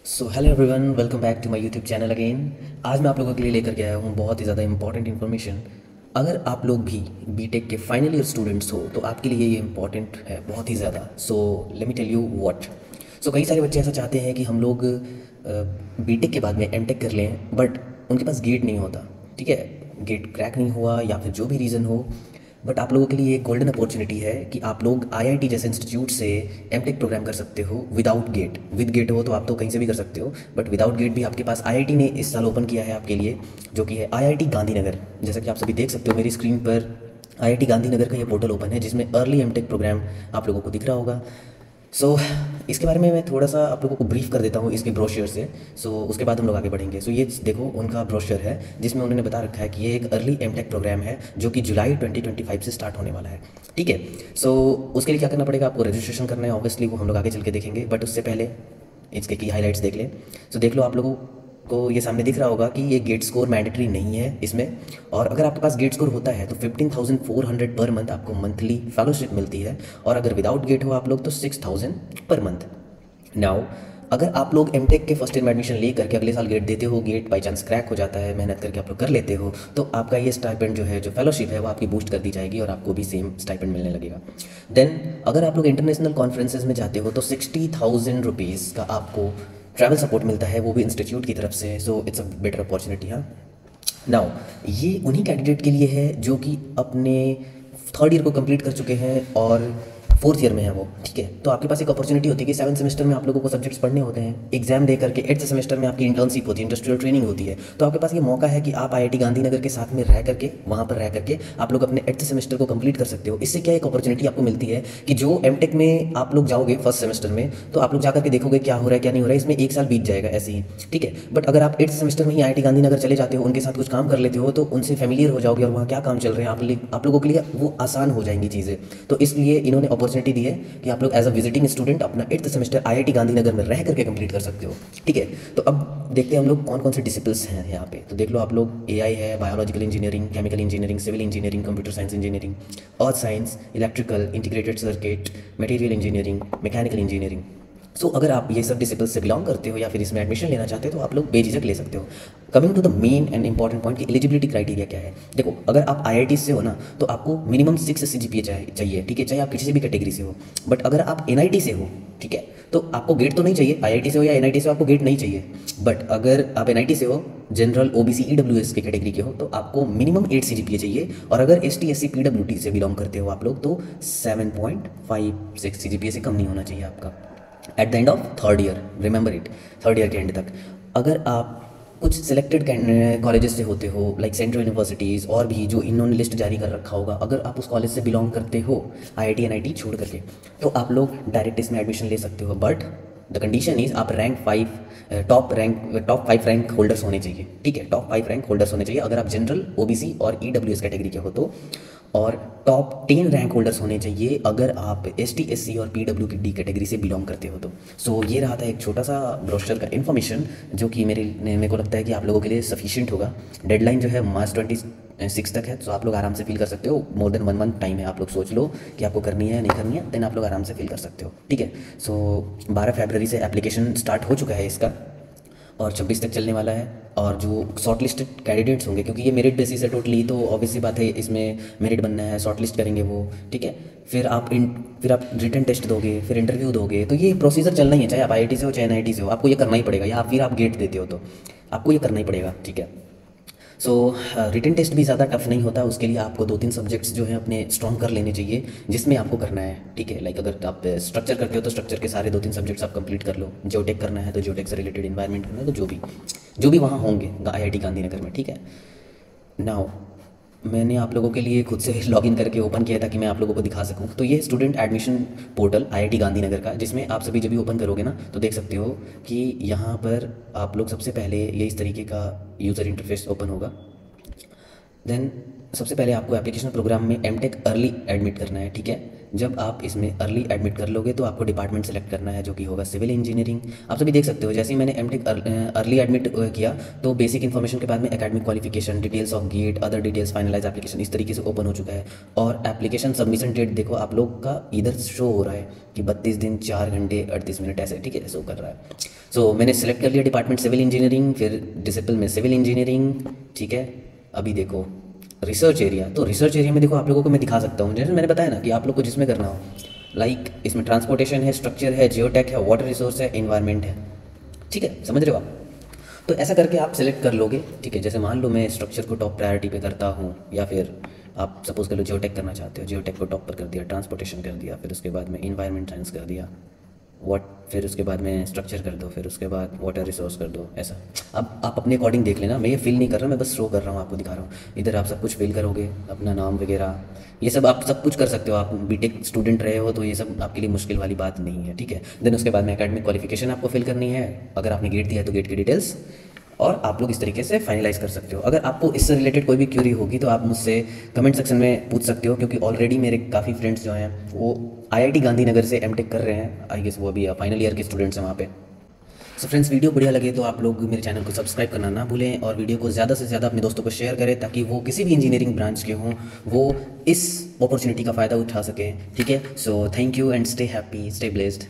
So hello everyone, welcome back to my YouTube channel again. आज मैं आप लोगों के लिए लेकर के आया हूँ बहुत ही ज़्यादा इंपॉर्टेंट इन्फॉर्मेशन। अगर आप लोग भी बीटेक के फाइनल ईयर स्टूडेंट्स हो तो आपके लिए ये इंपॉर्टेंट है बहुत ही ज़्यादा। So let me tell you what. So कई सारे बच्चे ऐसा चाहते हैं कि हम लोग बीटेक के बाद में एमटेक कर लें, बट उनके पास गेट नहीं होता। ठीक है, गेट क्रैक नहीं हुआ या फिर जो भी रीज़न हो, बट आप लोगों के लिए एक गोल्डन अपॉर्चुनिटी है कि आप लोग आईआईटी जैसे इंस्टीट्यूट से एमटेक प्रोग्राम कर सकते हो विदाउट गेट। विद गेट हो तो आप तो कहीं से भी कर सकते हो, बट विदाउट गेट भी आपके पास आईआईटी ने इस साल ओपन किया है आपके लिए, जो कि है आईआईटी गांधीनगर। जैसा कि आप सभी देख सकते हो मेरी स्क्रीन पर, आईआईटी गांधीनगर का ये पोर्टल ओपन है जिसमें अर्ली एमटेक प्रोग्राम आप लोगों को दिख रहा होगा। इसके बारे में मैं थोड़ा सा आप लोगों को ब्रीफ कर देता हूँ इसके ब्रोशर से। उसके बाद हम लोग आगे बढ़ेंगे। ये देखो उनका ब्रोशर है जिसमें उन्होंने बता रखा है कि ये एक अर्ली एमटेक प्रोग्राम है जो कि जुलाई 2025 से स्टार्ट होने वाला है। ठीक है, उसके लिए क्या करना पड़ेगा, आपको रजिस्ट्रेशन करना है। ऑब्वियसली वो हम लोग आगे चल के देखेंगे, बट उससे पहले इसके की हाईलाइट्स देख लें। देख लो, आप लोगों को ये सामने दिख रहा होगा कि ये गेट स्कोर मैंडेटरी नहीं है इसमें। और अगर आपके पास गेट स्कोर होता है तो 15,400 पर मंथ आपको मंथली फेलोशिप मिलती है, और अगर विदाउट गेट हो आप लोग तो 6,000 पर मंथ। नाउ अगर आप लोग एमटेक के फर्स्ट ईयर में एडमिशन ले करके अगले साल गेट देते हो, गेट बाई चांस क्रैक हो जाता है, मेहनत करके आप लोग कर लेते हो, तो आपका ये स्टाइपेंड जो है, जो फेलोशिप है, वो आपकी बूस्ट कर दी जाएगी और आपको भी सेम स्टाइपेंड मिलने लगेगा। देन अगर आप लोग इंटरनेशनल कॉन्फ्रेंसेज में जाते हो तो 60,000 रुपीज़ का आपको ट्रैवल सपोर्ट मिलता है, वो भी इंस्टीट्यूट की तरफ से। It's a better opportunity. हाँ, नाउ ये उन्हीं कैंडिडेट के लिए है जो कि अपने थर्ड ईयर को कंप्लीट कर चुके हैं और फोर्थ ईयर में है वो। ठीक है, तो आपके पास एक अपॉर्चुनिटी होती है कि 7 सेमेस्टर में आप लोगों को सब्जेक्ट्स पढ़ने होते हैं, एग्जाम दे करके 8th सेमेस्टर में आपकी इंटर्नशिप होती है, इंडस्ट्रियल ट्रेनिंग होती है। तो आपके पास ये मौका है कि आप आईआईटी गांधीनगर के साथ में रह करके, वहाँ पर रह करके आप लोग अपने 8th सेमेस्टर को कंप्लीट कर सकते हो। इससे क्या एक अपॉर्चुनिटी आपको मिलती है कि जो एमटेक में आप लोग जाओगे फर्स्ट सेमेस्टर में, तो आप लोग जाकर के देखोगे क्या हो रहा है क्या नहीं हो रहा है, इसमें एक साल बीत जाएगा ऐसे ही। ठीक है, बट अगर आप 8th सेमेस्टर में ही आईआईटी गांधीनगर चले जाते हो, उनके साथ कुछ काम कर लेते हो, तो उनसे फेमिलियर हो जाओगे और वहाँ क्या काम चल रहे हैं आप लोगों के लिए वो आसान हो जाएंगी चीज़ें। तो इसलिए इन्होंने अपॉर्चुनिटी दी है कि आप लोग एज अ विजिटिंग स्टूडेंट अपना 8th सेमेस्टर आईआईटी गांधीनगर में रह करके कंप्लीट कर सकते हो। ठीक है, तो अब देखते हैं हम लोग कौन कौन से डिसिप्लिन्स हैं यहाँ पे। तो देख लो आप लोग, एआई है, biological engineering, chemical engineering, civil engineering, computer science engineering, earth science, electrical, integrated circuit, material engineering, mechanical engineering. अगर आप ये सब डिसिप्लिन से बिलोंग करते हो या फिर इसमें एडमिशन लेना चाहते हो तो आप लोग बेझिझक ले सकते हो। Coming to the main and important point कि एलिजिबिलिटी क्राइटेरिया क्या है। देखो, अगर आप आईआईटी से हो ना तो आपको मिनिमम 6 सीजीपीए चाहिए। ठीक है, चाहे आप किसी भी कैटेगरी से हो। बट अगर आप एनआईटी से हो, ठीक है, तो आपको गेट तो नहीं चाहिए। आईआईटी से हो या एनआईटी से हो, आपको गेट नहीं चाहिए। बट अगर आप एनआईटी से हो, जनरल, ओबीसी, ईडब्ल्यूएस की कैटेगरी के हो, तो आपको मिनिमम 8 सीजीपीए चाहिए। और अगर एसटी, एससी, पीडब्ल्यूडी से बिलोंग करते हो आप लोग तो 7.56 सीजीपीए से कम नहीं होना चाहिए आपका at the end of third year. Remember it, third year के एंड तक। अगर आप कुछ सिलेक्टेड कॉलेजेस से होते हो, लाइक सेंट्रल यूनिवर्सिटीज़ और भी जो इन्होंने लिस्ट जारी कर रखा होगा, अगर आप उस कॉलेज से बिलोंग करते हो आईआईटी एनआईटी छोड़ करके, तो आप लोग डायरेक्ट इसमें एडमिशन ले सकते हो। बट द कंडीशन इज आप टॉप 5 रैंक होल्डर्स होने चाहिए। ठीक है, टॉप 5 रैंक होल्डर्स होने चाहिए अगर आप जनरल, ओबीसी और ईडब्ल्यूएस कैटेगरी के हो तो। और टॉप 10 रैंक होल्डर्स होने चाहिए अगर आप एसटी, एससी और पीडब्ल्यूडी कैटेगरी से बिलोंग करते हो तो। ये रहा था एक छोटा सा ब्रोशर का इन्फॉर्मेशन जो कि मेरे को लगता है कि आप लोगों के लिए सफिशिएंट होगा। डेडलाइन जो है मार्च 26 तक है, आप लोग आराम से फिल कर सकते हो। मोर देन 1 मंथ टाइम है, आप लोग सोच लो कि आपको करनी है या नहीं करनी है, देन आप लोग आराम से फिल कर सकते हो। ठीक है, 12 फरवरी से एप्लीकेशन स्टार्ट हो चुका है इसका और 26 तक चलने वाला है। और जो शॉर्ट लिस्टेड कैंडिडेट्स होंगे, क्योंकि ये मेरिट बेसिस है टोटली, तो ऑब्वियसली बात है इसमें मेरिट बनना है, शॉर्ट लिस्ट करेंगे वो। ठीक है, फिर आप रिटन टेस्ट दोगे, फिर इंटरव्यू दोगे, तो ये प्रोसीजर चलना ही है, चाहे आप आईआईटी से हो चाहे एनआईटी से हो, आपको ये करना ही पड़ेगा। या फिर आप गेट देते हो तो आपको ये करना ही पड़ेगा। ठीक है, रिटन टेस्ट भी ज़्यादा टफ नहीं होता, उसके लिए आपको 2-3 सब्जेक्ट्स जो हैं अपने स्ट्रॉन्ग कर लेने चाहिए जिसमें आपको करना है। ठीक है, लाइक अगर आप स्ट्रक्चर करते हो तो स्ट्रक्चर के सारे 2-3 सब्जेक्ट्स आप कंप्लीट कर लो। जियोटेक करना है तो जियोटेक से रिलेटेड, इन्वायरमेंट करना है तो जो भी वहाँ होंगे आईआईटी गांधीनगर में। ठीक है, नाउ मैंने आप लोगों के लिए खुद से लॉगिन करके ओपन किया ताकि मैं आप लोगों को दिखा सकूं। तो ये student admission portal IIT Gandhinagar का, जिसमें आप सभी जब भी ओपन करोगे ना तो देख सकते हो कि यहाँ पर आप लोग सबसे पहले ये इस तरीके का यूज़र इंटरफेस ओपन होगा। देन सबसे पहले आपको एप्लीकेशन प्रोग्राम में एमटेक अर्ली एडमिट करना है। ठीक है, जब आप इसमें अर्ली एडमिट कर लोगे तो आपको डिपार्टमेंट सेलेक्ट करना है, जो कि होगा सिविल इंजीनियरिंग। आप सभी देख सकते हो, जैसे ही मैंने एमटेक अर्ली एडमिट किया तो बेसिक इन्फॉर्मेशन के बाद में academic qualification, details of GATE, other details, finalize application इस तरीके से ओपन हो चुका है। और एप्लीकेशन सबमिशन डेट देखो आप लोग का इधर शो हो रहा है कि 32 दिन 4 घंटे 38 मिनट ऐसे, ठीक है, शो कर रहा है। सो मैंने सेलेक्ट कर लिया डिपार्टमेंट सिविल इंजीनियरिंग, फिर डिसिप्लिन में सिविल इंजीनियरिंग, ठीक है। अभी देखो रिसर्च एरिया, तो रिसर्च एरिया में देखो आप लोगों को मैं दिखा सकता हूँ, जैसे मैंने बताया ना कि आप लोग को जिसमें करना हो, लाइक इसमें ट्रांसपोर्टेशन है, स्ट्रक्चर है, जियोटेक है, वाटर रिसोर्स है, इन्वायरमेंट है, ठीक है, समझ रहे हो आप। तो ऐसा करके आप सेलेक्ट कर लोगे, ठीक है। जैसे मान लो मैं स्ट्रक्चर को टॉप प्रायोरिटी पे करता हूँ, या फिर आप सपोज कर लो जियोटेक करना चाहते हो, जियोटेक को टॉप पर कर दिया, ट्रांसपोर्टेशन कर दिया, फिर उसके बाद में इन्वायरमेंट साइंस कर दिया, फिर उसके बाद में स्ट्रक्चर कर दो, फिर उसके बाद वाटर रिसोर्स कर दो, ऐसा। अब आप अपने अकॉर्डिंग देख लेना, मैं ये फिल नहीं कर रहा, मैं बस शो कर रहा हूँ, आपको दिखा रहा हूँ। इधर आप सब कुछ फिल करोगे, अपना नाम वगैरह ये सब आप सब कुछ कर सकते हो। आप बीटेक स्टूडेंट रहे हो तो ये सब आपके लिए मुश्किल वाली बात नहीं है, ठीक है। देन उसके बाद में एकेडमिक क्वालिफिकेशन आपको फिल करनी है, अगर आपने गेट दिया है तो गेट की डिटेल्स, और आप लोग इस तरीके से फाइनलाइज कर सकते हो। अगर आपको इससे रिलेटेड कोई भी क्यूरी होगी तो आप मुझसे कमेंट सेक्शन में पूछ सकते हो, क्योंकि ऑलरेडी मेरे काफ़ी फ्रेंड्स जो हैं वो आईआईटी गांधीनगर से एमटेक कर रहे हैं, आई गेस वो अभी फाइनल ईयर के स्टूडेंट्स हैं वहाँ पे। सो फ्रेंड्स, वीडियो बढ़िया लगे तो आप लोग मेरे चैनल को सब्सक्राइब करना ना भूलें, और वीडियो को ज़्यादा से ज़्यादा अपने दोस्तों को शेयर करें, ताकि वो किसी भी इंजीनियरिंग ब्रांच के हों वो इस अपॉर्चुनिटी का फ़ायदा उठा सकें, ठीक है। So thank you and stay happy, stay blessed.